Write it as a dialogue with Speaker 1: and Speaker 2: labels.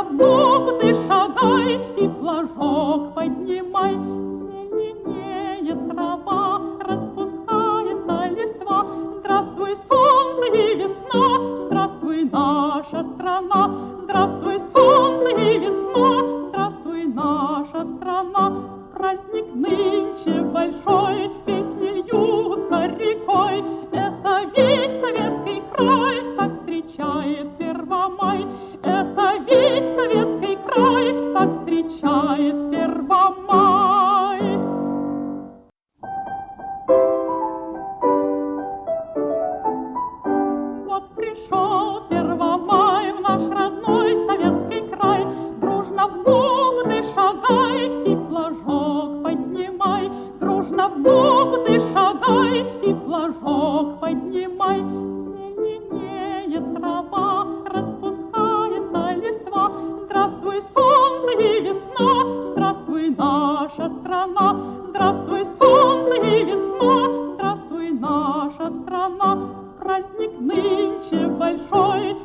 Speaker 1: в ногу ты шагай и флажок поднимай. Зеленеет трава, распускается листва. Здравствуй, солнце и весна, здравствуй, наша страна. Здравствуй, солнце и весна, здравствуй, наша страна. Праздник нынче большой, песни льются рекой. Это весь советский край так встречает Первомай. Это весь советский край так встречает Первомай. Вот пришел Первомай в наш родной советский край. Дружно в ногу ты шагай и флажок поднимай. Дружно в ногу ты шагай и флажок поднимай. Зеленеет трава, распускается листва. Здравствуй, солнце и весна, здравствуй, наша страна. Здравствуй, солнце и весна, здравствуй, наша страна. Праздник нынче большой,